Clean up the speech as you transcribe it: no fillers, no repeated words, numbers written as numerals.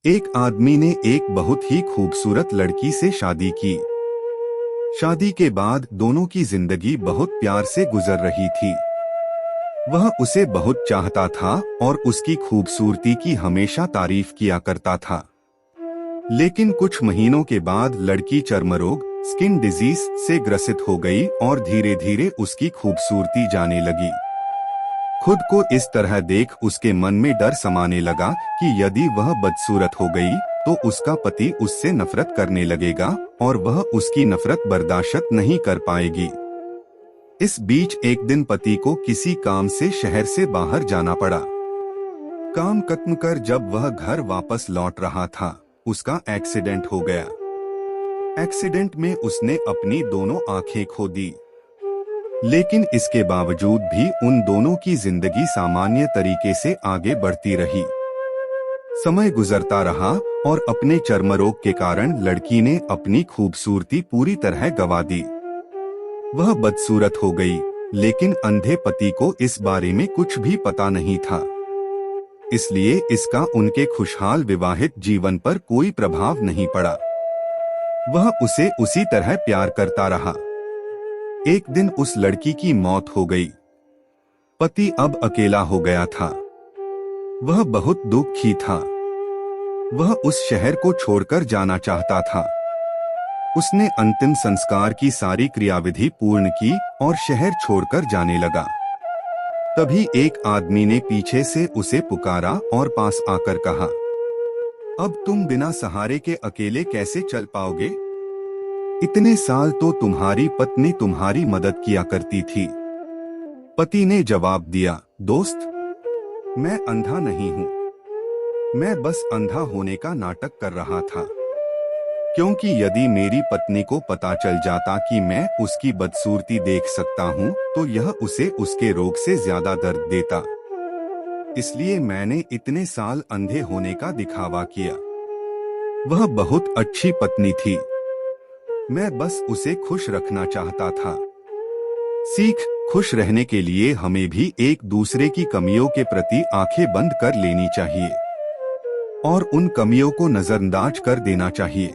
एक आदमी ने एक बहुत ही खूबसूरत लड़की से शादी की। शादी के बाद दोनों की जिंदगी बहुत प्यार से गुजर रही थी। वह उसे बहुत चाहता था और उसकी खूबसूरती की हमेशा तारीफ किया करता था। लेकिन कुछ महीनों के बाद लड़की चर्म रोग स्किन डिजीज से ग्रसित हो गई और धीरे धीरे उसकी खूबसूरती जाने लगी। खुद को इस तरह देख उसके मन में डर समाने लगा कि यदि वह बदसूरत हो गई तो उसका पति उससे नफरत करने लगेगा और वह उसकी नफरत बर्दाश्त नहीं कर पाएगी। इस बीच एक दिन पति को किसी काम से शहर से बाहर जाना पड़ा। काम खत्म कर जब वह घर वापस लौट रहा था, उसका एक्सीडेंट हो गया। एक्सीडेंट में उसने अपनी दोनों आंखें खो दी। लेकिन इसके बावजूद भी उन दोनों की जिंदगी सामान्य तरीके से आगे बढ़ती रही। समय गुजरता रहा और अपने चर्म रोग के कारण लड़की ने अपनी खूबसूरती पूरी तरह गंवा दी। वह बदसूरत हो गई, लेकिन अंधे पति को इस बारे में कुछ भी पता नहीं था। इसलिए इसका उनके खुशहाल विवाहित जीवन पर कोई प्रभाव नहीं पड़ा। वह उसे उसी तरह प्यार करता रहा। एक दिन उस लड़की की मौत हो गई। पति अब अकेला हो गया था। वह बहुत दुखी था। वह उस शहर को छोड़कर जाना चाहता था। उसने अंतिम संस्कार की सारी क्रियाविधि पूर्ण की और शहर छोड़कर जाने लगा। तभी एक आदमी ने पीछे से उसे पुकारा और पास आकर कहा, अब तुम बिना सहारे के अकेले कैसे चल पाओगे? इतने साल तो तुम्हारी पत्नी तुम्हारी मदद किया करती थी। पति ने जवाब दिया, दोस्त, मैं अंधा नहीं हूँ। मैं बस अंधा होने का नाटक कर रहा था, क्योंकि यदि मेरी पत्नी को पता चल जाता कि मैं उसकी बदसूरती देख सकता हूँ तो यह उसे उसके रोग से ज्यादा दर्द देता। इसलिए मैंने इतने साल अंधे होने का दिखावा किया। वह बहुत अच्छी पत्नी थी। मैं बस उसे खुश रखना चाहता था। सीख, खुश रहने के लिए हमें भी एक दूसरे की कमियों के प्रति आंखें बंद कर लेनी चाहिए और उन कमियों को नजरअंदाज कर देना चाहिए।